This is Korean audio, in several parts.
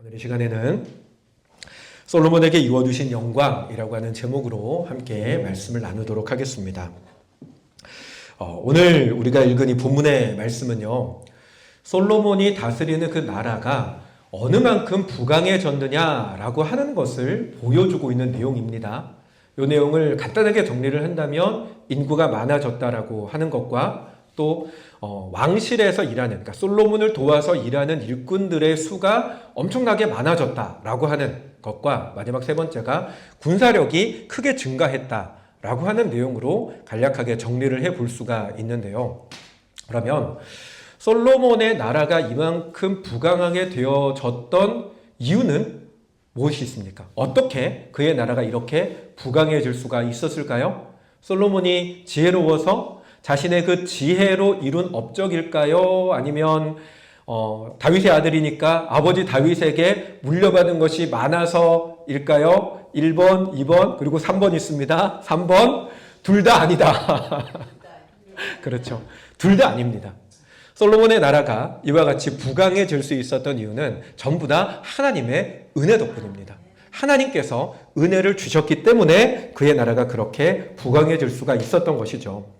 오늘 이 시간에는 솔로몬에게 이루어주신 영광이라고 하는 제목으로 함께 말씀을 나누도록 하겠습니다. 오늘 우리가 읽은 이 본문의 말씀은요, 솔로몬이 다스리는 그 나라가 어느 만큼 부강해졌느냐라고 하는 것을 보여주고 있는 내용입니다. 이 내용을 간단하게 정리를 한다면 인구가 많아졌다라고 하는 것과 또 왕실에서 일하는, 그러니까 솔로몬을 도와서 일하는 일꾼들의 수가 엄청나게 많아졌다라고 하는 것과 마지막 세 번째가 군사력이 크게 증가했다라고 하는 내용으로 간략하게 정리를 해볼 수가 있는데요. 그러면 솔로몬의 나라가 이만큼 부강하게 되어졌던 이유는 무엇이 있습니까? 어떻게 그의 나라가 이렇게 부강해질 수가 있었을까요? 솔로몬이 지혜로워서 자신의 그 지혜로 이룬 업적일까요? 아니면 다윗의 아들이니까 아버지 다윗에게 물려받은 것이 많아서일까요? 1번, 2번, 그리고 3번 있습니다. 3번, 둘 다 아니다. 그렇죠. 둘 다 아닙니다. 솔로몬의 나라가 이와 같이 부강해질 수 있었던 이유는 전부 다 하나님의 은혜 덕분입니다. 하나님께서 은혜를 주셨기 때문에 그의 나라가 그렇게 부강해질 수가 있었던 것이죠.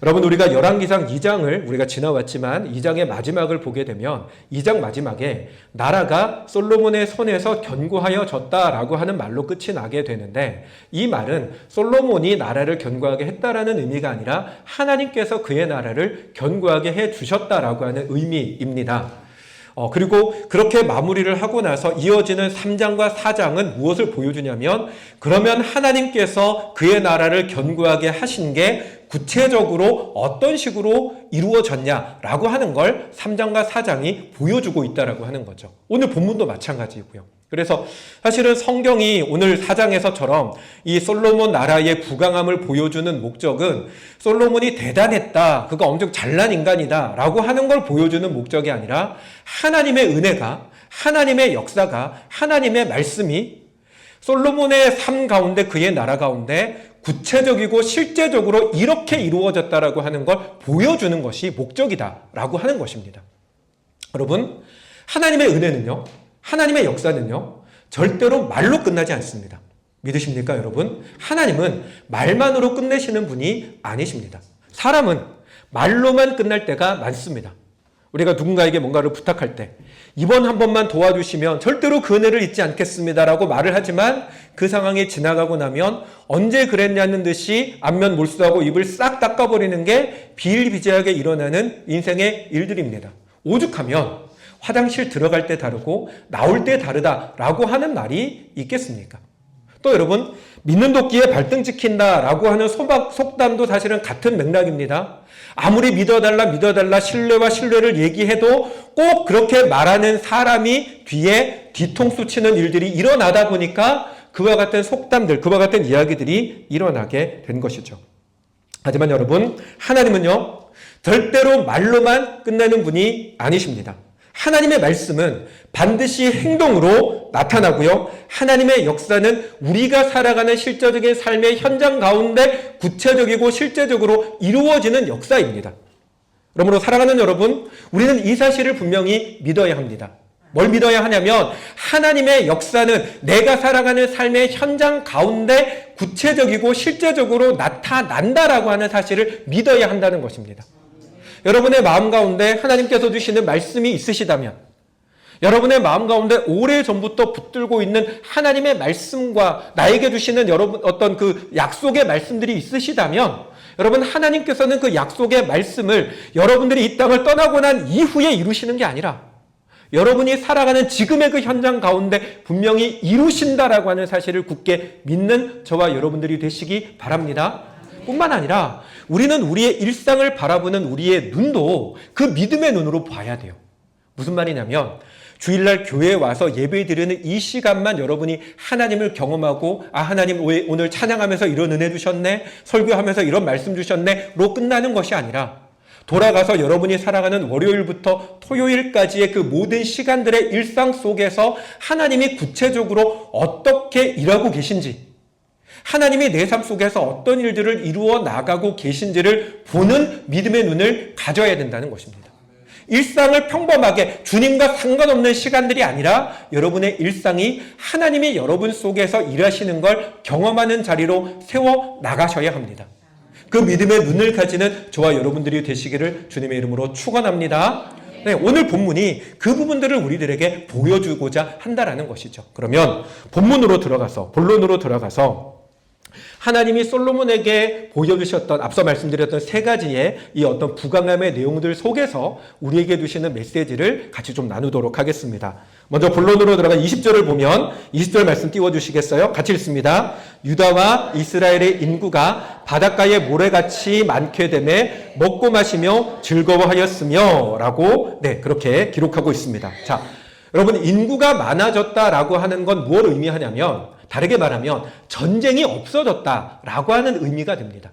여러분, 우리가 열왕기상 2장을 우리가 지나왔지만 2장의 마지막을 보게 되면 2장 마지막에 나라가 솔로몬의 손에서 견고하여졌다라고 하는 말로 끝이 나게 되는데, 이 말은 솔로몬이 나라를 견고하게 했다라는 의미가 아니라 하나님께서 그의 나라를 견고하게 해 주셨다라고 하는 의미입니다. 그리고 그렇게 마무리를 하고 나서 이어지는 3장과 4장은 무엇을 보여주냐면, 그러면 하나님께서 그의 나라를 견고하게 하신 게 구체적으로 어떤 식으로 이루어졌냐라고 하는 걸 3장과 4장이 보여주고 있다라고 하는 거죠. 오늘 본문도 마찬가지고요. 그래서 사실은 성경이 오늘 4장에서처럼 이 솔로몬 나라의 부강함을 보여주는 목적은 솔로몬이 대단했다, 그가 엄청 잘난 인간이다 라고 하는 걸 보여주는 목적이 아니라 하나님의 은혜가, 하나님의 역사가, 하나님의 말씀이 솔로몬의 삶 가운데, 그의 나라 가운데 구체적이고 실제적으로 이렇게 이루어졌다라고 하는 걸 보여주는 것이 목적이다라고 하는 것입니다. 여러분, 하나님의 은혜는요, 하나님의 역사는요, 절대로 말로 끝나지 않습니다. 믿으십니까, 여러분? 하나님은 말만으로 끝내시는 분이 아니십니다. 사람은 말로만 끝날 때가 많습니다. 우리가 누군가에게 뭔가를 부탁할 때 이번 한 번만 도와주시면 절대로 그 은혜를 잊지 않겠습니다라고 말을 하지만 그 상황이 지나가고 나면 언제 그랬냐는 듯이 안면 몰수하고 입을 싹 닦아버리는 게 비일비재하게 일어나는 인생의 일들입니다. 오죽하면 화장실 들어갈 때 다르고 나올 때 다르다라고 하는 말이 있겠습니까? 또 여러분, 믿는 도끼에 발등 찍힌다라고 하는 속담도 사실은 같은 맥락입니다. 아무리 믿어달라 신뢰와 신뢰를 얘기해도 꼭 그렇게 말하는 사람이 뒤에 뒤통수 치는 일들이 일어나다 보니까 그와 같은 속담들, 그와 같은 이야기들이 일어나게 된 것이죠. 하지만 여러분, 하나님은요, 절대로 말로만 끝내는 분이 아니십니다. 하나님의 말씀은 반드시 행동으로 나타나고요, 하나님의 역사는 우리가 살아가는 실제적인 삶의 현장 가운데 구체적이고 실제적으로 이루어지는 역사입니다. 그러므로 사랑하는 여러분, 우리는 이 사실을 분명히 믿어야 합니다. 뭘 믿어야 하냐면, 하나님의 역사는 내가 살아가는 삶의 현장 가운데 구체적이고 실제적으로 나타난다라고 하는 사실을 믿어야 한다는 것입니다. 여러분의 마음 가운데 하나님께서 주시는 말씀이 있으시다면, 여러분의 마음 가운데 오래전부터 붙들고 있는 하나님의 말씀과 나에게 주시는 여러분 어떤 그 약속의 말씀들이 있으시다면, 여러분, 하나님께서는 그 약속의 말씀을 여러분들이 이 땅을 떠나고 난 이후에 이루시는 게 아니라 여러분이 살아가는 지금의 그 현장 가운데 분명히 이루신다라고 하는 사실을 굳게 믿는 저와 여러분들이 되시기 바랍니다. 뿐만 아니라 우리는 우리의 일상을 바라보는 우리의 눈도 그 믿음의 눈으로 봐야 돼요. 무슨 말이냐면, 주일날 교회에 와서 예배 드리는 이 시간만 여러분이 하나님을 경험하고, 아, 하나님 오늘 찬양하면서 이런 은혜 주셨네, 설교하면서 이런 말씀 주셨네 로 끝나는 것이 아니라, 돌아가서 여러분이 살아가는 월요일부터 토요일까지의 그 모든 시간들의 일상 속에서 하나님이 구체적으로 어떻게 일하고 계신지, 하나님이 내 삶 속에서 어떤 일들을 이루어 나가고 계신지를 보는 믿음의 눈을 가져야 된다는 것입니다. 일상을 평범하게 주님과 상관없는 시간들이 아니라 여러분의 일상이 하나님이 여러분 속에서 일하시는 걸 경험하는 자리로 세워 나가셔야 합니다. 그 믿음의 눈을 가지는 저와 여러분들이 되시기를 주님의 이름으로 축원합니다. 네, 오늘 본문이 그 부분들을 우리들에게 보여주고자 한다라는 것이죠. 그러면 본론으로 들어가서 하나님이 솔로몬에게 보여주셨던 앞서 말씀드렸던 세 가지의 이 어떤 부강함의 내용들 속에서 우리에게 주시는 메시지를 같이 좀 나누도록 하겠습니다. 먼저 본론으로 들어간 20절을 보면 20절 말씀 띄워주시겠어요? 같이 읽습니다. 유다와 이스라엘의 인구가 바닷가의 모래같이 많게 되매 먹고 마시며 즐거워하였으며 라고 그렇게 기록하고 있습니다. 자, 여러분 인구가 많아졌다라고 하는 건 무엇을 의미하냐면 다르게 말하면 전쟁이 없어졌다라고 하는 의미가 됩니다.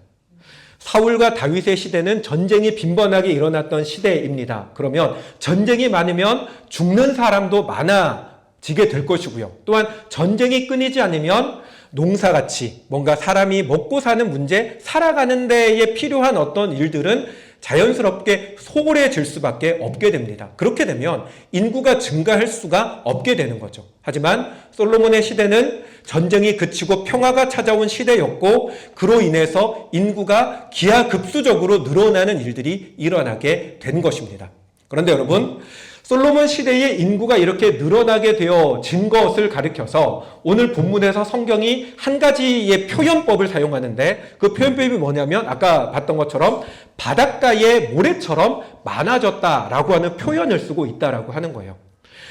사울과 다윗의 시대는 전쟁이 빈번하게 일어났던 시대입니다. 그러면 전쟁이 많으면 죽는 사람도 많아지게 될 것이고요. 또한 전쟁이 끊이지 않으면 농사같이 뭔가 사람이 먹고 사는 문제, 살아가는 데에 필요한 어떤 일들은 자연스럽게 소홀해질 수밖에 없게 됩니다. 그렇게 되면 인구가 증가할 수가 없게 되는 거죠. 하지만 솔로몬의 시대는 전쟁이 그치고 평화가 찾아온 시대였고 그로 인해서 인구가 기하급수적으로 늘어나는 일들이 일어나게 된 것입니다. 그런데 여러분, 솔로몬 시대의 인구가 이렇게 늘어나게 되어진 것을 가리켜서 오늘 본문에서 성경이 한 가지의 표현법을 사용하는데 그 표현법이 뭐냐면 아까 봤던 것처럼 바닷가의 모래처럼 많아졌다라고 하는 표현을 쓰고 있다라고 하는 거예요.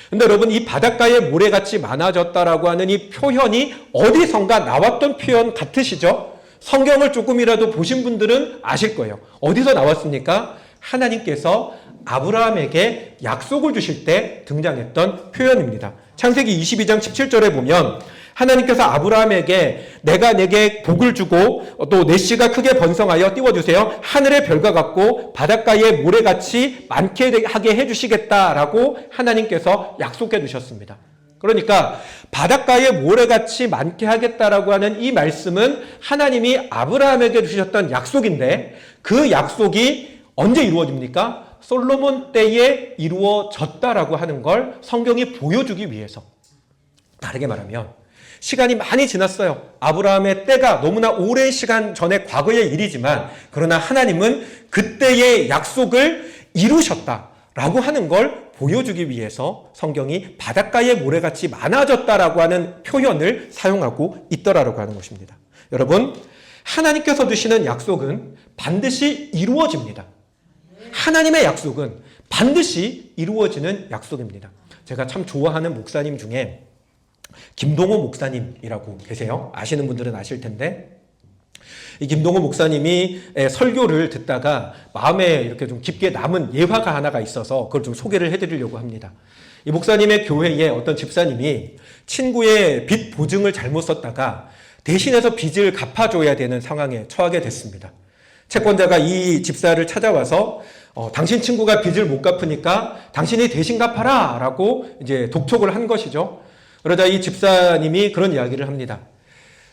근데 여러분 이 바닷가의 모래같이 많아졌다라고 하는 이 표현이 어디선가 나왔던 표현 같으시죠? 성경을 조금이라도 보신 분들은 아실 거예요. 어디서 나왔습니까? 하나님께서 아브라함에게 약속을 주실 때 등장했던 표현입니다. 창세기 22장 17절에 보면 하나님께서 아브라함에게 내가 내게 복을 주고 또 내 씨가 크게 번성하여 띄워주세요. 하늘의 별과 같고 바닷가의 모래같이 많게 하게 해주시겠다라고 하나님께서 약속해 주셨습니다. 그러니까 바닷가의 모래같이 많게 하겠다라고 하는 이 말씀은 하나님이 아브라함에게 주셨던 약속인데 그 약속이 언제 이루어집니까? 솔로몬 때에 이루어졌다라고 하는 걸 성경이 보여주기 위해서. 다르게 말하면 시간이 많이 지났어요. 아브라함의 때가 너무나 오랜 시간 전에 과거의 일이지만 그러나 하나님은 그때의 약속을 이루셨다라고 하는 걸 보여주기 위해서 성경이 바닷가의 모래같이 많아졌다라고 하는 표현을 사용하고 있더라라고 하는 것입니다. 여러분, 하나님께서 주시는 약속은 반드시 이루어집니다. 하나님의 약속은 반드시 이루어지는 약속입니다. 제가 참 좋아하는 목사님 중에 김동호 목사님이라고 계세요. 아시는 분들은 아실 텐데 이 김동호 목사님이 설교를 듣다가 마음에 이렇게 좀 깊게 남은 예화가 하나가 있어서 그걸 좀 소개를 해드리려고 합니다. 이 목사님의 교회에 어떤 집사님이 친구의 빚 보증을 잘못 썼다가 대신해서 빚을 갚아줘야 되는 상황에 처하게 됐습니다. 채권자가 이 집사를 찾아와서 당신 친구가 빚을 못 갚으니까 당신이 대신 갚아라 라고 이제 독촉을 한 것이죠. 그러자 이 집사님이 그런 이야기를 합니다.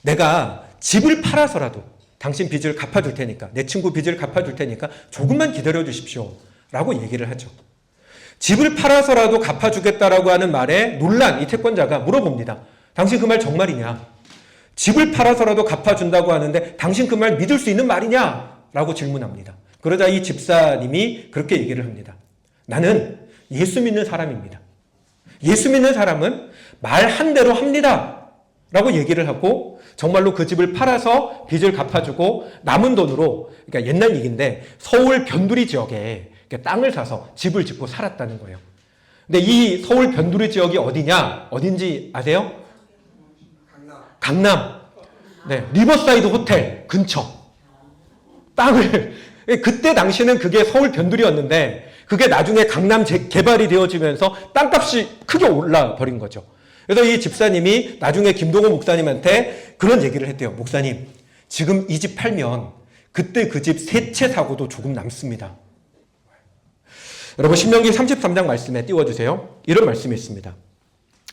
내가 집을 팔아서라도 당신 빚을 갚아줄 테니까, 내 친구 빚을 갚아줄 테니까 조금만 기다려 주십시오 라고 얘기를 하죠. 집을 팔아서라도 갚아주겠다라고 하는 말에 놀란 이 채권자가 물어봅니다. 당신 그 말 정말이냐? 집을 팔아서라도 갚아준다고 하는데 당신 그 말 믿을 수 있는 말이냐? 라고 질문합니다. 그러자 이 집사님이 그렇게 얘기를 합니다. 나는 예수 믿는 사람입니다. 예수 믿는 사람은 말 한 대로 합니다. 라고 얘기를 하고 정말로 그 집을 팔아서 빚을 갚아주고 남은 돈으로, 그러니까 옛날 얘기인데 서울 변두리 지역에 땅을 사서 집을 짓고 살았다는 거예요. 근데 이 서울 변두리 지역이 어디냐? 어딘지 아세요? 강남. 네, 리버사이드 호텔 근처. 땅을, 그때 당시는 그게 서울 변두리였는데 그게 나중에 강남 개발이 되어지면서 땅값이 크게 올라 버린 거죠. 그래서 이 집사님이 나중에 김동호 목사님한테 그런 얘기를 했대요. 목사님, 지금 이 집 팔면 그때 그 집 세 채 사고도 조금 남습니다. 여러분, 신명기 33장 말씀에 띄워주세요. 이런 말씀이 있습니다.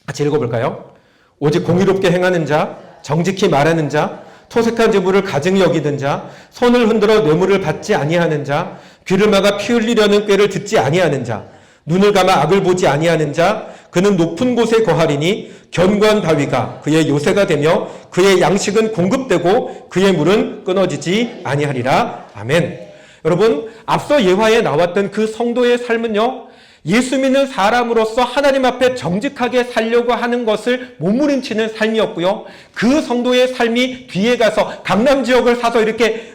같이 읽어볼까요? 오직 공의롭게 행하는 자, 정직히 말하는 자, 토색한 재물을 가증히 여기는 자, 손을 흔들어 뇌물을 받지 아니하는 자, 귀를 막아 피 흘리려는 꾀를 듣지 아니하는 자, 눈을 감아 악을 보지 아니하는 자, 그는 높은 곳에 거하리니 견고한 바위가 그의 요새가 되며 그의 양식은 공급되고 그의 물은 끊어지지 아니하리라. 아멘. 여러분, 앞서 예화에 나왔던 그 성도의 삶은요, 예수 믿는 사람으로서 하나님 앞에 정직하게 살려고 하는 것을 몸부림치는 삶이었고요. 그 성도의 삶이 뒤에 가서 강남 지역을 사서 이렇게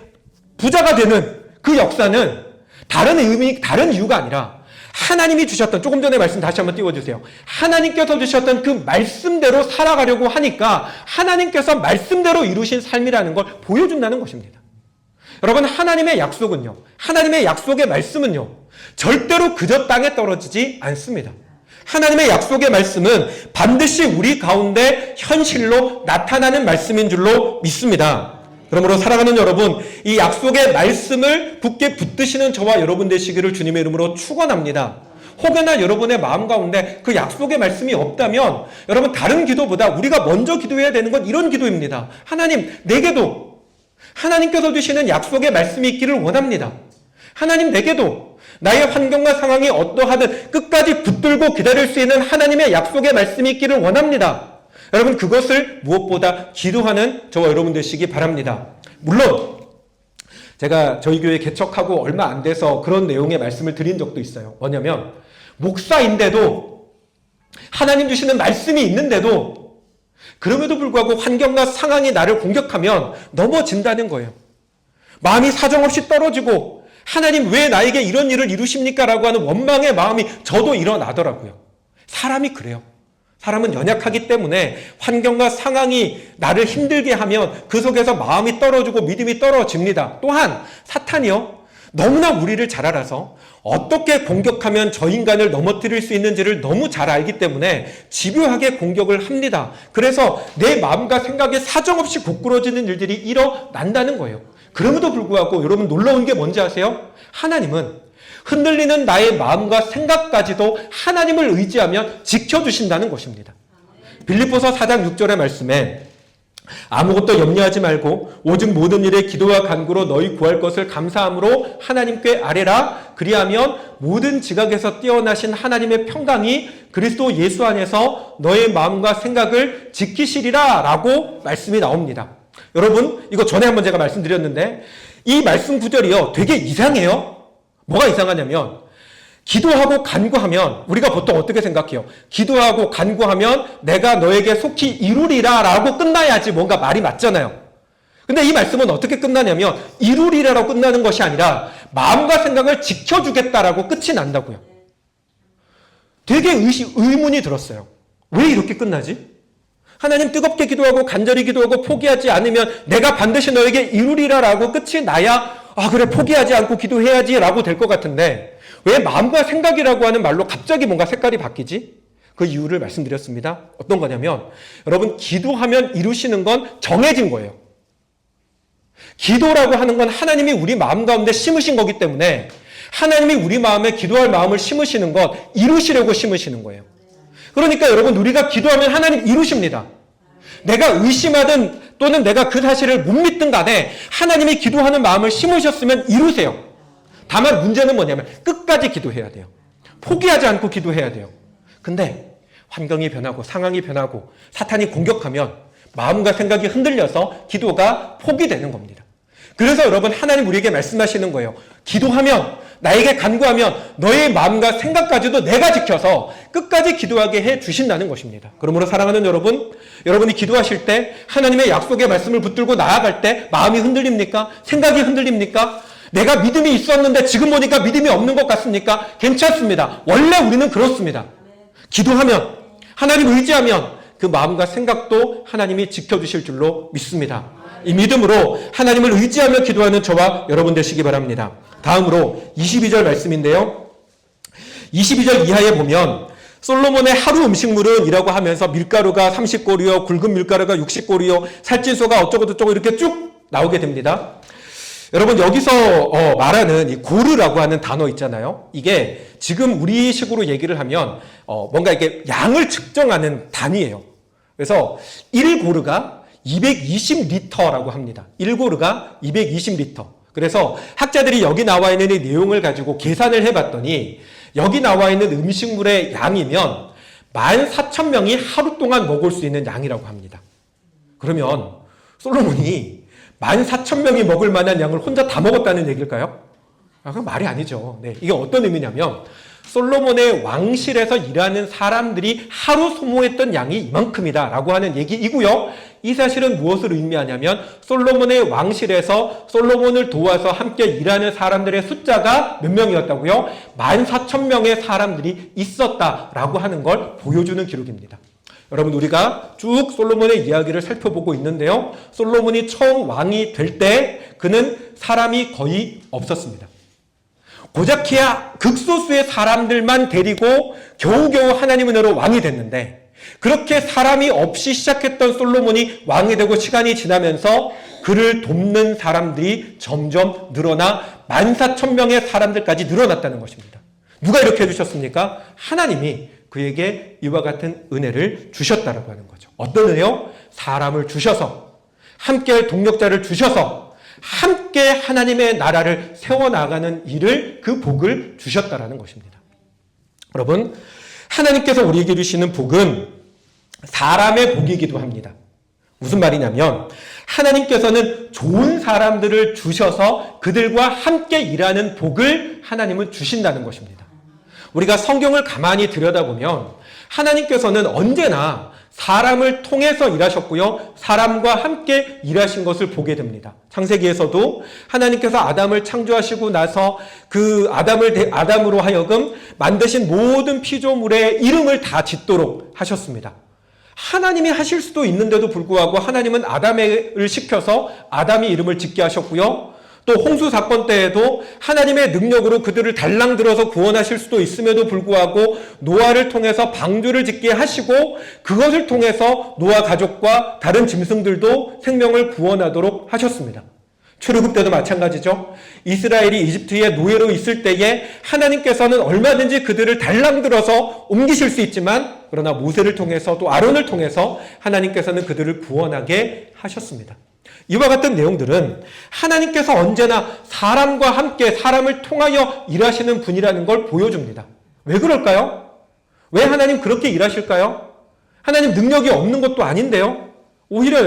부자가 되는 그 역사는 다른 이유가 아니라 하나님이 주셨던, 조금 전에 말씀 다시 한번 띄워주세요. 하나님께서 주셨던 그 말씀대로 살아가려고 하니까 하나님께서 말씀대로 이루신 삶이라는 걸 보여준다는 것입니다. 여러분, 하나님의 약속은요, 하나님의 약속의 말씀은요, 절대로 그저 땅에 떨어지지 않습니다. 하나님의 약속의 말씀은 반드시 우리 가운데 현실로 나타나는 말씀인 줄로 믿습니다. 그러므로 사랑하는 여러분, 이 약속의 말씀을 굳게 붙드시는 저와 여러분 되시기를 주님의 이름으로 축원합니다. 혹여나 여러분의 마음 가운데 그 약속의 말씀이 없다면 여러분, 다른 기도보다 우리가 먼저 기도해야 되는 건 이런 기도입니다. 하나님, 내게도 하나님께서 주시는 약속의 말씀이 있기를 원합니다. 하나님, 내게도 나의 환경과 상황이 어떠하든 끝까지 붙들고 기다릴 수 있는 하나님의 약속의 말씀이 있기를 원합니다. 여러분, 그것을 무엇보다 기도하는 저와 여러분 되시기 바랍니다. 물론 제가 저희 교회 개척하고 얼마 안 돼서 그런 내용의 말씀을 드린 적도 있어요. 뭐냐면, 목사인데도 하나님 주시는 말씀이 있는데도 그럼에도 불구하고 환경과 상황이 나를 공격하면 넘어진다는 거예요. 마음이 사정없이 떨어지고 하나님 왜 나에게 이런 일을 이루십니까? 라고 하는 원망의 마음이 저도 일어나더라고요. 사람이 그래요. 사람은 연약하기 때문에 환경과 상황이 나를 힘들게 하면 그 속에서 마음이 떨어지고 믿음이 떨어집니다. 또한 사탄이요, 너무나 우리를 잘 알아서 어떻게 공격하면 저 인간을 넘어뜨릴 수 있는지를 너무 잘 알기 때문에 집요하게 공격을 합니다. 그래서 내 마음과 생각에 사정없이 고꾸러지는 일들이 일어난다는 거예요. 그럼에도 불구하고 여러분, 놀라운 게 뭔지 아세요? 하나님은 흔들리는 나의 마음과 생각까지도 하나님을 의지하면 지켜주신다는 것입니다. 빌립보서 4장 6절의 말씀에 아무것도 염려하지 말고 오직 모든 일에 기도와 간구로 너희 구할 것을 감사함으로 하나님께 아뢰라. 그리하면 모든 지각에서 뛰어나신 하나님의 평강이 그리스도 예수 안에서 너의 마음과 생각을 지키시리라 라고 말씀이 나옵니다. 여러분, 이거 전에 한번 제가 말씀드렸는데 이 말씀 구절이요, 되게 이상해요. 뭐가 이상하냐면, 기도하고 간구하면 우리가 보통 어떻게 생각해요? 기도하고 간구하면 내가 너에게 속히 이루리라 라고 끝나야지 뭔가 말이 맞잖아요. 근데 이 말씀은 어떻게 끝나냐면 이루리라로 끝나는 것이 아니라 마음과 생각을 지켜주겠다라고 끝이 난다고요. 되게 의문이 들었어요. 왜 이렇게 끝나지? 하나님, 뜨겁게 기도하고 간절히 기도하고 포기하지 않으면 내가 반드시 너에게 이루리라 라고 끝이 나야 그래, 포기하지 않고 기도해야지 라고 될 것 같은데 왜 마음과 생각이라고 하는 말로 갑자기 뭔가 색깔이 바뀌지? 그 이유를 말씀드렸습니다. 어떤 거냐면, 여러분, 기도하면 이루시는 건 정해진 거예요. 기도라고 하는 건 하나님이 우리 마음 가운데 심으신 거기 때문에 하나님이 우리 마음에 기도할 마음을 심으시는 건 이루시려고 심으시는 거예요. 그러니까 여러분, 우리가 기도하면 하나님 이루십니다. 내가 의심하든 또는 내가 그 사실을 못 믿든 간에 하나님이 기도하는 마음을 심으셨으면 이루세요. 다만 문제는 뭐냐면 끝까지 기도해야 돼요. 포기하지 않고 기도해야 돼요. 근데 환경이 변하고 상황이 변하고 사탄이 공격하면 마음과 생각이 흔들려서 기도가 포기되는 겁니다. 그래서 여러분, 하나님 우리에게 말씀하시는 거예요. 기도하면, 나에게 간구하면 너의 마음과 생각까지도 내가 지켜서 끝까지 기도하게 해 주신다는 것입니다. 그러므로 사랑하는 여러분, 여러분이 기도하실 때 하나님의 약속의 말씀을 붙들고 나아갈 때 마음이 흔들립니까? 생각이 흔들립니까? 내가 믿음이 있었는데 지금 보니까 믿음이 없는 것 같습니까? 괜찮습니다. 원래 우리는 그렇습니다. 기도하면, 하나님 의지하면 그 마음과 생각도 하나님이 지켜주실 줄로 믿습니다. 이 믿음으로 하나님을 의지하며 기도하는 저와 여러분 되시기 바랍니다. 다음으로 22절 말씀인데요. 22절 이하에 보면 솔로몬의 하루 음식물은 이라고 하면서 밀가루가 30고리요, 굵은 밀가루가 60고리요, 살찐소가 어쩌고저쩌고 이렇게 쭉 나오게 됩니다. 여러분, 여기서 말하는 이 고르라고 하는 단어 있잖아요. 이게 지금 우리식으로 얘기를 하면 뭔가 이게 양을 측정하는 단위예요. 그래서 1고르가 220리터라고 합니다. 1고르가 220리터. 그래서 학자들이 여기 나와 있는 이 내용을 가지고 계산을 해봤더니 여기 나와 있는 음식물의 양이면 14,000명이 하루 동안 먹을 수 있는 양이라고 합니다. 그러면 솔로몬이 14,000명이 먹을 만한 양을 혼자 다 먹었다는 얘기일까요? 그건 말이 아니죠. 네, 이게 어떤 의미냐면 솔로몬의 왕실에서 일하는 사람들이 하루 소모했던 양이 이만큼이다 라고 하는 얘기이고요. 이 사실은 무엇을 의미하냐면 솔로몬의 왕실에서 솔로몬을 도와서 함께 일하는 사람들의 숫자가 몇 명이었다고요? 14,000명의 사람들이 있었다라고 하는 걸 보여주는 기록입니다. 여러분, 우리가 쭉 솔로몬의 이야기를 살펴보고 있는데요. 솔로몬이 처음 왕이 될 때 그는 사람이 거의 없었습니다. 고작해야 극소수의 사람들만 데리고 겨우겨우 하나님 은혜로 왕이 됐는데, 그렇게 사람이 없이 시작했던 솔로몬이 왕이 되고 시간이 지나면서 그를 돕는 사람들이 점점 늘어나 14,000명의 사람들까지 늘어났다는 것입니다. 누가 이렇게 해주셨습니까? 하나님이 그에게 이와 같은 은혜를 주셨다라고 하는 거죠. 어떤 은혜요? 사람을 주셔서, 함께 동력자를 주셔서 함께 하나님의 나라를 세워나가는 일을, 그 복을 주셨다라는 것입니다. 여러분, 하나님께서 우리에게 주시는 복은 사람의 복이기도 합니다. 무슨 말이냐면 하나님께서는 좋은 사람들을 주셔서 그들과 함께 일하는 복을 하나님은 주신다는 것입니다. 우리가 성경을 가만히 들여다보면 하나님께서는 언제나 사람을 통해서 일하셨고요, 사람과 함께 일하신 것을 보게 됩니다. 창세기에서도 하나님께서 아담을 창조하시고 나서 그 아담으로 하여금 만드신 모든 피조물의 이름을 다 짓도록 하셨습니다. 하나님이 하실 수도 있는데도 불구하고 하나님은 아담을 시켜서 아담이 이름을 짓게 하셨고요, 또 홍수 사건 때에도 하나님의 능력으로 그들을 달랑 들어서 구원하실 수도 있음에도 불구하고 노아를 통해서 방주를 짓게 하시고 그것을 통해서 노아 가족과 다른 짐승들도 생명을 구원하도록 하셨습니다. 출애굽 때도 마찬가지죠. 이스라엘이 이집트의 노예로 있을 때에 하나님께서는 얼마든지 그들을 달랑 들어서 옮기실 수 있지만, 그러나 모세를 통해서 또 아론을 통해서 하나님께서는 그들을 구원하게 하셨습니다. 이와 같은 내용들은 하나님께서 언제나 사람과 함께 사람을 통하여 일하시는 분이라는 걸 보여줍니다. 왜 그럴까요? 왜 하나님 그렇게 일하실까요? 하나님 능력이 없는 것도 아닌데요. 오히려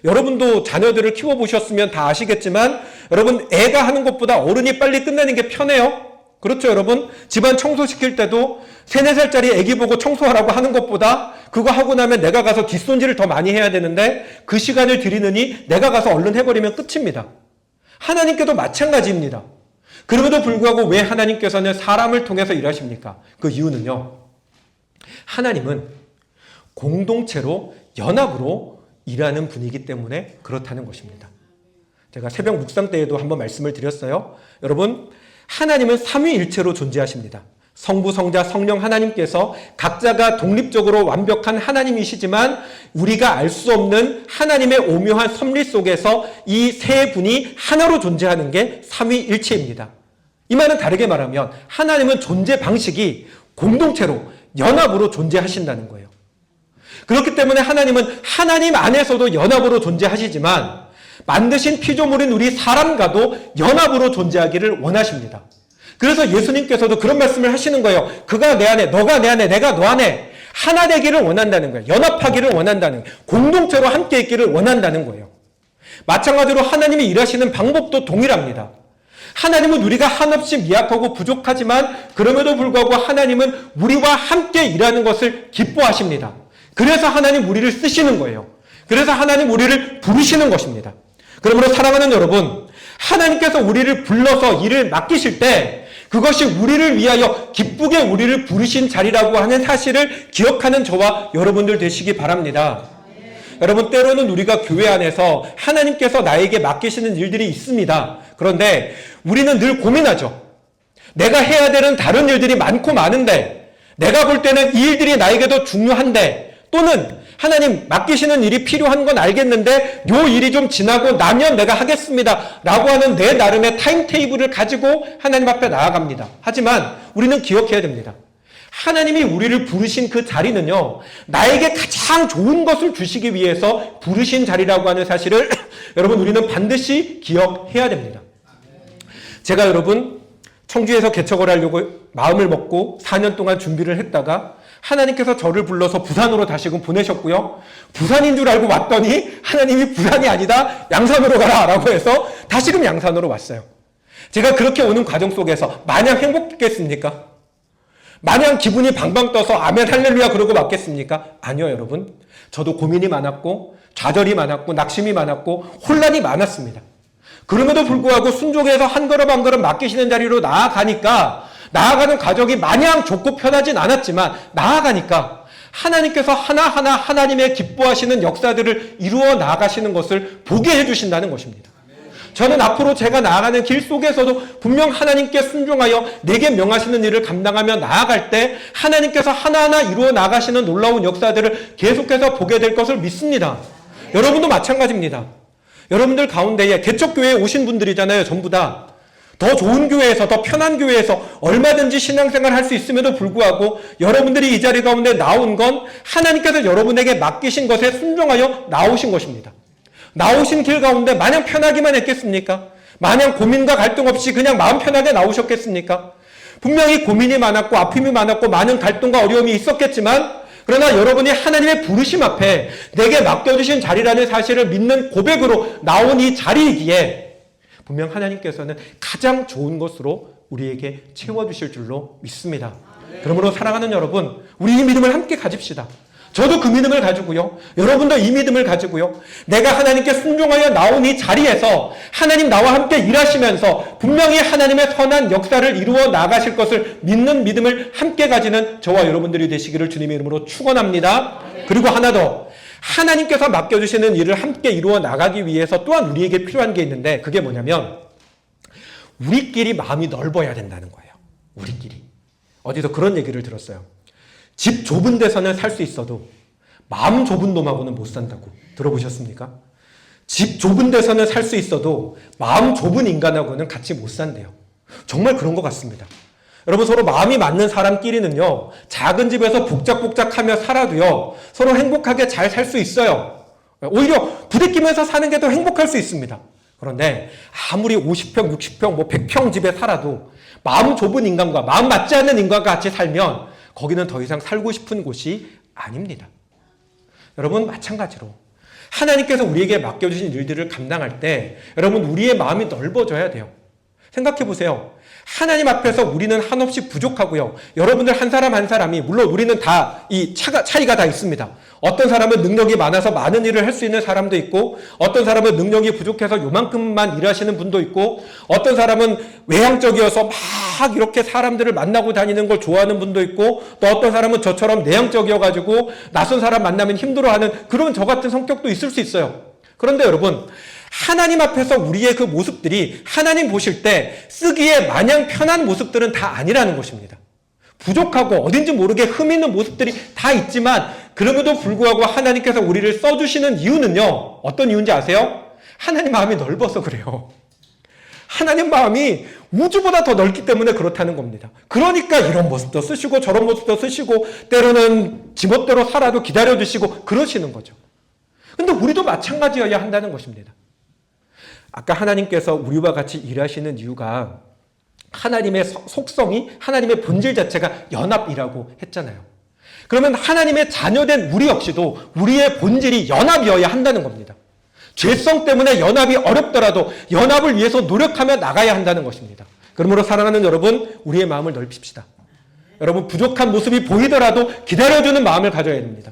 여러분도 자녀들을 키워보셨으면 다 아시겠지만 여러분, 애가 하는 것보다 어른이 빨리 끝내는 게 편해요. 그렇죠, 여러분? 집안 청소시킬 때도 3, 4살짜리 애기 보고 청소하라고 하는 것보다 그거 하고 나면 내가 가서 뒷손질을 더 많이 해야 되는데 그 시간을 들이느니 내가 가서 얼른 해버리면 끝입니다. 하나님께도 마찬가지입니다. 그럼에도 불구하고 왜 하나님께서는 사람을 통해서 일하십니까? 그 이유는요, 하나님은 공동체로, 연합으로 일하는 분이기 때문에 그렇다는 것입니다. 제가 새벽 묵상 때에도 한번 말씀을 드렸어요. 여러분, 하나님은 삼위일체로 존재하십니다. 성부, 성자, 성령 하나님께서 각자가 독립적으로 완벽한 하나님이시지만 우리가 알 수 없는 하나님의 오묘한 섭리 속에서 이 세 분이 하나로 존재하는 게 삼위일체입니다. 이 말은 다르게 말하면 하나님은 존재 방식이 공동체로, 연합으로 존재하신다는 거예요. 그렇기 때문에 하나님은 하나님 안에서도 연합으로 존재하시지만 만드신 피조물인 우리 사람과도 연합으로 존재하기를 원하십니다. 그래서 예수님께서도 그런 말씀을 하시는 거예요. 그가 내 안에, 너가 내 안에, 내가 너 안에 하나 되기를 원한다는 거예요. 연합하기를 원한다는 거예요. 공동체로 함께 있기를 원한다는 거예요. 마찬가지로 하나님이 일하시는 방법도 동일합니다. 하나님은 우리가 한없이 미약하고 부족하지만 그럼에도 불구하고 하나님은 우리와 함께 일하는 것을 기뻐하십니다. 그래서 하나님 우리를 쓰시는 거예요. 그래서 하나님 우리를 부르시는 것입니다. 그러므로 사랑하는 여러분, 하나님께서 우리를 불러서 일을 맡기실 때 그것이 우리를 위하여 기쁘게 우리를 부르신 자리라고 하는 사실을 기억하는 저와 여러분들 되시기 바랍니다. 여러분, 때로는 우리가 교회 안에서 하나님께서 나에게 맡기시는 일들이 있습니다. 그런데 우리는 늘 고민하죠. 내가 해야 되는 다른 일들이 많고 많은데, 내가 볼 때는 이 일들이 나에게 더 중요한데, 또는 하나님 맡기시는 일이 필요한 건 알겠는데 요 일이 좀 지나고 나면 내가 하겠습니다 라고 하는 내 나름의 타임테이블을 가지고 하나님 앞에 나아갑니다. 하지만 우리는 기억해야 됩니다. 하나님이 우리를 부르신 그 자리는요, 나에게 가장 좋은 것을 주시기 위해서 부르신 자리라고 하는 사실을 여러분, 우리는 반드시 기억해야 됩니다. 제가 여러분 청주에서 개척을 하려고 마음을 먹고 4년 동안 준비를 했다가 하나님께서 저를 불러서 부산으로 다시금 보내셨고요. 부산인 줄 알고 왔더니 하나님이 부산이 아니다, 양산으로 가라 라고 해서 다시금 양산으로 왔어요. 제가 그렇게 오는 과정 속에서 마냥 행복했겠습니까? 마냥 기분이 방방 떠서 아멘 할렐루야 그러고 맞겠습니까? 아니요, 여러분. 저도 고민이 많았고 좌절이 많았고 낙심이 많았고 혼란이 많았습니다. 그럼에도 불구하고 순종해서 한 걸음 한 걸음 맡기시는 자리로 나아가는 과정이 마냥 좋고 편하진 않았지만 나아가니까 하나님께서 하나하나 하나님의 기뻐하시는 역사들을 이루어 나아가시는 것을 보게 해주신다는 것입니다. 저는 앞으로 제가 나아가는 길 속에서도 분명 하나님께 순종하여 내게 명하시는 일을 감당하며 나아갈 때 하나님께서 하나하나 이루어 나가시는 놀라운 역사들을 계속해서 보게 될 것을 믿습니다. 여러분도 마찬가지입니다. 여러분들 가운데에 개척교회에 오신 분들이잖아요. 전부 다. 더 좋은 교회에서, 더 편한 교회에서 얼마든지 신앙생활 할 수 있음에도 불구하고 여러분들이 이 자리 가운데 나온 건 하나님께서 여러분에게 맡기신 것에 순종하여 나오신 것입니다. 나오신 길 가운데 마냥 편하기만 했겠습니까? 마냥 고민과 갈등 없이 그냥 마음 편하게 나오셨겠습니까? 분명히 고민이 많았고 아픔이 많았고 많은 갈등과 어려움이 있었겠지만 그러나 여러분이 하나님의 부르심 앞에 내게 맡겨주신 자리라는 사실을 믿는 고백으로 나온 이 자리이기에 분명 하나님께서는 가장 좋은 것으로 우리에게 채워주실 줄로 믿습니다. 그러므로 사랑하는 여러분, 우리 이 믿음을 함께 가집시다. 저도 그 믿음을 가지고요. 여러분도 이 믿음을 가지고요. 내가 하나님께 순종하여 나온 이 자리에서 하나님 나와 함께 일하시면서 분명히 하나님의 선한 역사를 이루어 나가실 것을 믿는 믿음을 함께 가지는 저와 여러분들이 되시기를 주님의 이름으로 축원합니다. 그리고 하나 더, 하나님께서 맡겨주시는 일을 함께 이루어 나가기 위해서 또한 우리에게 필요한 게 있는데 그게 뭐냐면 우리끼리 마음이 넓어야 된다는 거예요. 우리끼리. 어디서 그런 얘기를 들었어요. 집 좁은 데서는 살 수 있어도 마음 좁은 놈하고는 못 산다고 들어보셨습니까? 집 좁은 데서는 살 수 있어도 마음 좁은 인간하고는 같이 못 산대요. 정말 그런 것 같습니다. 여러분, 서로 마음이 맞는 사람끼리는요, 작은 집에서 복작복작하며 살아도요, 서로 행복하게 잘 살 수 있어요. 오히려 부대끼면서 사는 게 더 행복할 수 있습니다. 그런데 아무리 50평, 60평, 100평 집에 살아도 마음 좁은 인간과 마음 맞지 않는 인간과 같이 살면 거기는 더 이상 살고 싶은 곳이 아닙니다. 여러분, 마찬가지로 하나님께서 우리에게 맡겨주신 일들을 감당할 때 여러분, 우리의 마음이 넓어져야 돼요. 생각해 보세요. 하나님 앞에서 우리는 한없이 부족하고요. 여러분들 한 사람 한 사람이, 물론 우리는 다 이 차이가 다 있습니다. 어떤 사람은 능력이 많아서 많은 일을 할 수 있는 사람도 있고, 어떤 사람은 능력이 부족해서 요만큼만 일하시는 분도 있고, 어떤 사람은 외향적이어서 막 이렇게 사람들을 만나고 다니는 걸 좋아하는 분도 있고, 또 어떤 사람은 저처럼 내향적이어가지고 낯선 사람 만나면 힘들어하는 그런 저 같은 성격도 있을 수 있어요. 그런데 여러분, 하나님 앞에서 우리의 그 모습들이 하나님 보실 때 쓰기에 마냥 편한 모습들은 다 아니라는 것입니다. 부족하고 어딘지 모르게 흠 있는 모습들이 다 있지만 그럼에도 불구하고 하나님께서 우리를 써주시는 이유는요, 어떤 이유인지 아세요? 하나님 마음이 넓어서 그래요. 하나님 마음이 우주보다 더 넓기 때문에 그렇다는 겁니다. 그러니까 이런 모습도 쓰시고 저런 모습도 쓰시고 때로는 지멋대로 살아도 기다려주시고 그러시는 거죠. 근데 우리도 마찬가지여야 한다는 것입니다. 아까 하나님께서 우리와 같이 일하시는 이유가 하나님의 속성이, 하나님의 본질 자체가 연합이라고 했잖아요. 그러면 하나님의 자녀된 우리 역시도 우리의 본질이 연합이어야 한다는 겁니다. 죄성 때문에 연합이 어렵더라도 연합을 위해서 노력하며 나가야 한다는 것입니다. 그러므로 사랑하는 여러분, 우리의 마음을 넓힙시다. 여러분, 부족한 모습이 보이더라도 기다려주는 마음을 가져야 됩니다.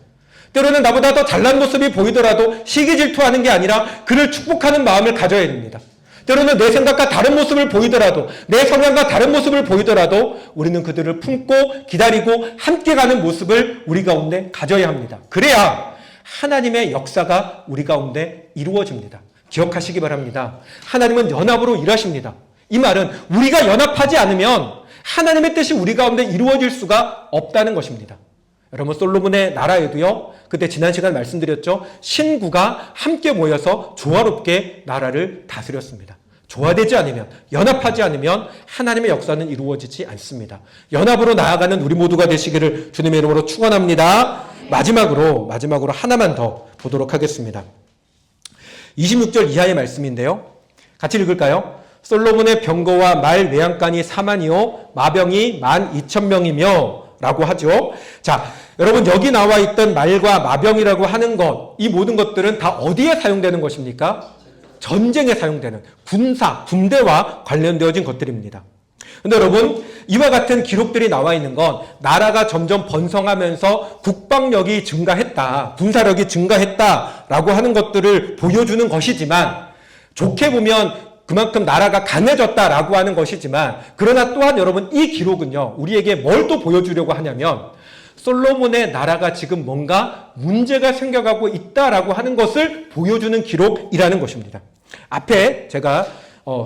때로는 나보다 더 잘난 모습이 보이더라도 시기 질투하는 게 아니라 그를 축복하는 마음을 가져야 됩니다. 때로는 내 생각과 다른 모습을 보이더라도, 내 성향과 다른 모습을 보이더라도 우리는 그들을 품고 기다리고 함께 가는 모습을 우리 가운데 가져야 합니다. 그래야 하나님의 역사가 우리 가운데 이루어집니다. 기억하시기 바랍니다. 하나님은 연합으로 일하십니다. 이 말은 우리가 연합하지 않으면 하나님의 뜻이 우리 가운데 이루어질 수가 없다는 것입니다. 여러분, 솔로몬의 나라에도요, 그때 지난 시간 말씀드렸죠. 신구가 함께 모여서 조화롭게 나라를 다스렸습니다. 조화되지 않으면, 연합하지 않으면 하나님의 역사는 이루어지지 않습니다. 연합으로 나아가는 우리 모두가 되시기를 주님의 이름으로 축원합니다. 마지막으로 하나만 더 보도록 하겠습니다. 26절 이하의 말씀인데요. 같이 읽을까요? 솔로몬의 병거와 말 외양간이 4만이요 마병이 12,000명이며 라고 하죠. 자, 여러분 여기 나와 있던 말과 마병이라고 하는 것, 이 모든 것들은 다 어디에 사용되는 것입니까? 전쟁에 사용되는 군사, 군대와 관련되어진 것들입니다. 근데 여러분, 이와 같은 기록들이 나와 있는 건 나라가 점점 번성하면서 국방력이 증가했다, 군사력이 증가했다라고 하는 것들을 보여주는 것이지만, 좋게 보면 그만큼 나라가 강해졌다라고 하는 것이지만, 그러나 또한 여러분 이 기록은요, 우리에게 뭘 또 보여주려고 하냐면 솔로몬의 나라가 지금 뭔가 문제가 생겨가고 있다라고 하는 것을 보여주는 기록이라는 것입니다. 앞에 제가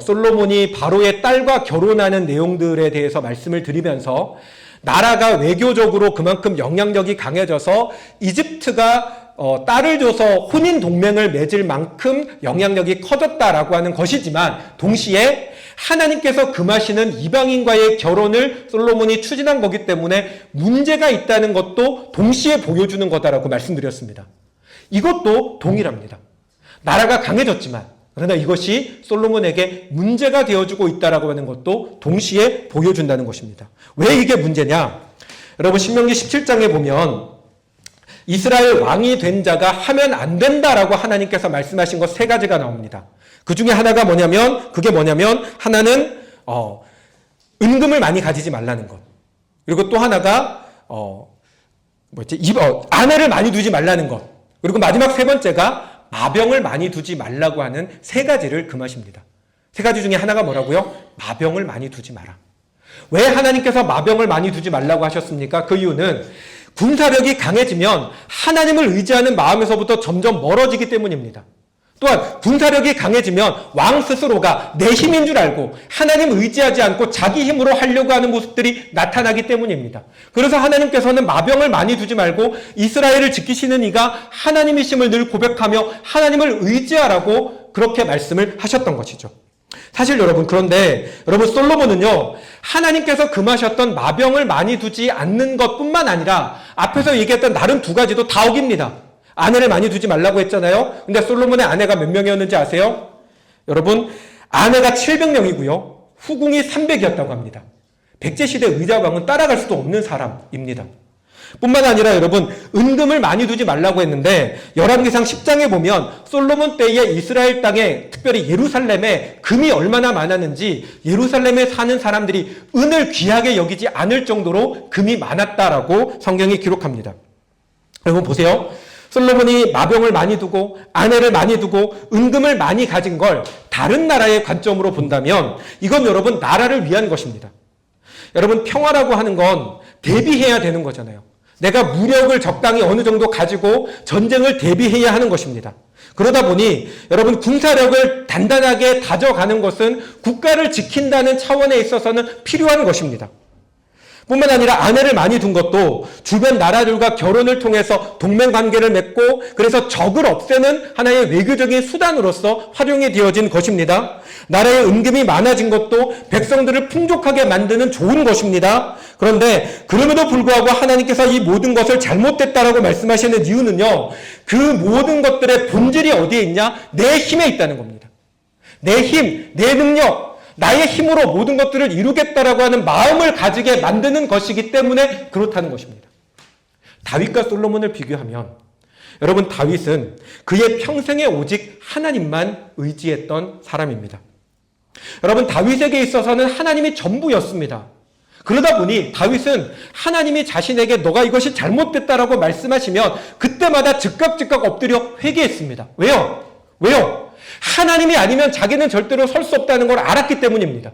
솔로몬이 바로의 딸과 결혼하는 내용들에 대해서 말씀을 드리면서 나라가 외교적으로 그만큼 영향력이 강해져서 이집트가 딸을 줘서 혼인 동맹을 맺을 만큼 영향력이 커졌다라고 하는 것이지만, 동시에 하나님께서 금하시는 이방인과의 결혼을 솔로몬이 추진한 거기 때문에 문제가 있다는 것도 동시에 보여주는 거다라고 말씀드렸습니다. 이것도 동일합니다. 나라가 강해졌지만 그러나 이것이 솔로몬에게 문제가 되어주고 있다라고 하는 것도 동시에 보여준다는 것입니다. 왜 이게 문제냐? 여러분 신명기 17장에 보면 이스라엘 왕이 된 자가 하면 안 된다라고 하나님께서 말씀하신 것 3가지가 나옵니다. 그 중에 하나가 뭐냐면, 그게 뭐냐면 하나는 은금을 많이 가지지 말라는 것. 그리고 또 하나가 아내를 많이 두지 말라는 것. 그리고 마지막 3번째가 마병을 많이 두지 말라고 하는 3가지를 금하십니다. 3가지 중에 하나가 뭐라고요? 마병을 많이 두지 마라. 왜 하나님께서 마병을 많이 두지 말라고 하셨습니까? 그 이유는 군사력이 강해지면 하나님을 의지하는 마음에서부터 점점 멀어지기 때문입니다. 또한 군사력이 강해지면 왕 스스로가 내 힘인 줄 알고 하나님 의지하지 않고 자기 힘으로 하려고 하는 모습들이 나타나기 때문입니다. 그래서 하나님께서는 마병을 많이 두지 말고 이스라엘을 지키시는 이가 하나님이심을 늘 고백하며 하나님을 의지하라고 그렇게 말씀을 하셨던 것이죠. 사실 여러분, 그런데 여러분 솔로몬은요, 하나님께서 금하셨던 마병을 많이 두지 않는 것뿐만 아니라 앞에서 얘기했던 다른 2가지도 다 어깁니다. 아내를 많이 두지 말라고 했잖아요. 근데 솔로몬의 아내가 몇 명이었는지 아세요? 여러분, 아내가 700명이고요. 후궁이 300이었다고 합니다. 백제시대 의자왕은 따라갈 수도 없는 사람입니다. 뿐만 아니라 여러분, 은금을 많이 두지 말라고 했는데 열왕기상 10장에 보면 솔로몬 때에 이스라엘 땅에, 특별히 예루살렘에 금이 얼마나 많았는지 예루살렘에 사는 사람들이 은을 귀하게 여기지 않을 정도로 금이 많았다라고 성경이 기록합니다. 여러분 보세요. 솔로몬이 마병을 많이 두고 아내를 많이 두고 은금을 많이 가진 걸 다른 나라의 관점으로 본다면 이건 여러분 나라를 위한 것입니다. 여러분 평화라고 하는 건 대비해야 되는 거잖아요. 내가 무력을 적당히 어느 정도 가지고 전쟁을 대비해야 하는 것입니다. 그러다 보니 여러분 군사력을 단단하게 다져가는 것은 국가를 지킨다는 차원에 있어서는 필요한 것입니다. 뿐만 아니라 아내를 많이 둔 것도 주변 나라들과 결혼을 통해서 동맹관계를 맺고 그래서 적을 없애는 하나의 외교적인 수단으로서 활용이 되어진 것입니다. 나라의 은금이 많아진 것도 백성들을 풍족하게 만드는 좋은 것입니다. 그런데 그럼에도 불구하고 하나님께서 이 모든 것을 잘못됐다라고 말씀하시는 이유는요, 그 모든 것들의 본질이 어디에 있냐? 내 힘에 있다는 겁니다. 내 힘, 내 능력, 나의 힘으로 모든 것들을 이루겠다라고 하는 마음을 가지게 만드는 것이기 때문에 그렇다는 것입니다. 다윗과 솔로몬을 비교하면 여러분 다윗은 그의 평생에 오직 하나님만 의지했던 사람입니다. 여러분 다윗에게 있어서는 하나님이 전부였습니다. 그러다 보니 다윗은 하나님이 자신에게 너가 이것이 잘못됐다라고 말씀하시면 그때마다 즉각 엎드려 회개했습니다. 왜요? 하나님이 아니면 자기는 절대로 설 수 없다는 걸 알았기 때문입니다.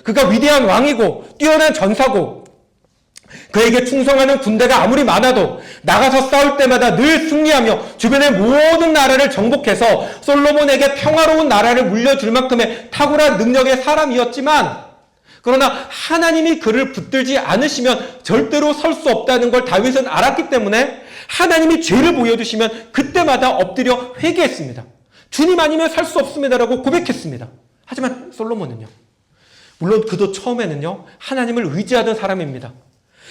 그가 위대한 왕이고 뛰어난 전사고 그에게 충성하는 군대가 아무리 많아도 나가서 싸울 때마다 늘 승리하며 주변의 모든 나라를 정복해서 솔로몬에게 평화로운 나라를 물려줄 만큼의 탁월한 능력의 사람이었지만, 그러나 하나님이 그를 붙들지 않으시면 절대로 설 수 없다는 걸 다윗은 알았기 때문에 하나님이 죄를 보여주시면 그때마다 엎드려 회개했습니다. 주님 아니면 살 수 없습니다라고 고백했습니다. 하지만 솔로몬은요, 물론 그도 처음에는요 하나님을 의지하던 사람입니다.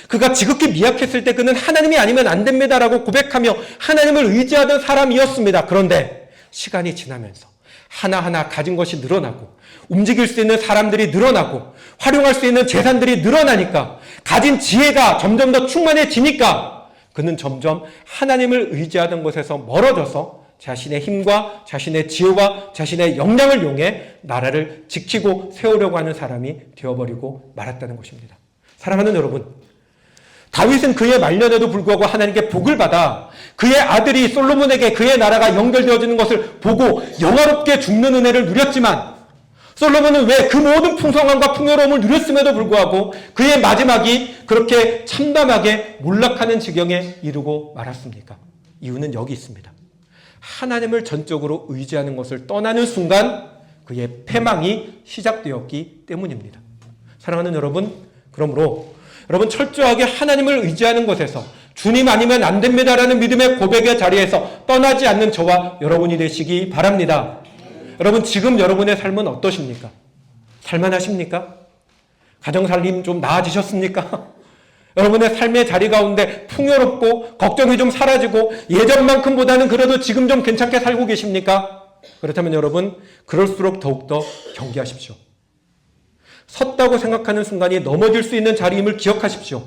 그가 지극히 미약했을 때 그는 하나님이 아니면 안 됩니다라고 고백하며 하나님을 의지하던 사람이었습니다. 그런데 시간이 지나면서 하나하나 가진 것이 늘어나고 움직일 수 있는 사람들이 늘어나고 활용할 수 있는 재산들이 늘어나니까 가진 지혜가 점점 더 충만해지니까 그는 점점 하나님을 의지하던 것에서 멀어져서 자신의 힘과 자신의 지혜와 자신의 역량을 이용해 나라를 지키고 세우려고 하는 사람이 되어버리고 말았다는 것입니다. 사랑하는 여러분, 다윗은 그의 말년에도 불구하고 하나님께 복을 받아 그의 아들이 솔로몬에게 그의 나라가 연결되어지는 것을 보고 영화롭게 죽는 은혜를 누렸지만 솔로몬은 왜 그 모든 풍성함과 풍요로움을 누렸음에도 불구하고 그의 마지막이 그렇게 참담하게 몰락하는 지경에 이르고 말았습니까? 이유는 여기 있습니다. 하나님을 전적으로 의지하는 것을 떠나는 순간 그의 패망이 시작되었기 때문입니다. 사랑하는 여러분, 그러므로 여러분 철저하게 하나님을 의지하는 것에서 주님 아니면 안 됩니다라는 믿음의 고백의 자리에서 떠나지 않는 저와 여러분이 되시기 바랍니다. 여러분 지금 여러분의 삶은 어떠십니까? 살만하십니까? 가정살림 좀 나아지셨습니까? 여러분의 삶의 자리 가운데 풍요롭고 걱정이 좀 사라지고 예전만큼보다는 그래도 지금 좀 괜찮게 살고 계십니까? 그렇다면 여러분 그럴수록 더욱더 경계하십시오. 섰다고 생각하는 순간이 넘어질 수 있는 자리임을 기억하십시오.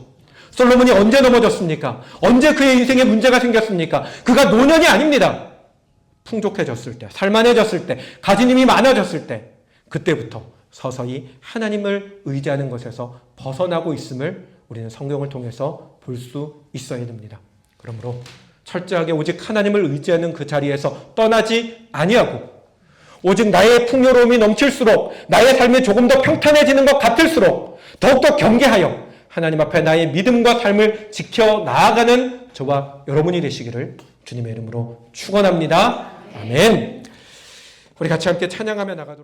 솔로몬이 언제 넘어졌습니까? 언제 그의 인생에 문제가 생겼습니까? 그가 노년이 아닙니다. 풍족해졌을 때, 살만해졌을 때, 가진 힘이 많아졌을 때 그때부터 서서히 하나님을 의지하는 것에서 벗어나고 있음을 우리는 성경을 통해서 볼 수 있어야 됩니다. 그러므로 철저하게 오직 하나님을 의지하는 그 자리에서 떠나지 아니하고 오직 나의 풍요로움이 넘칠수록 나의 삶이 조금 더 평탄해지는 것 같을수록 더욱더 경계하여 하나님 앞에 나의 믿음과 삶을 지켜 나아가는 저와 여러분이 되시기를 주님의 이름으로 축원합니다. 아멘. 우리 같이 함께 찬양하며 나가도록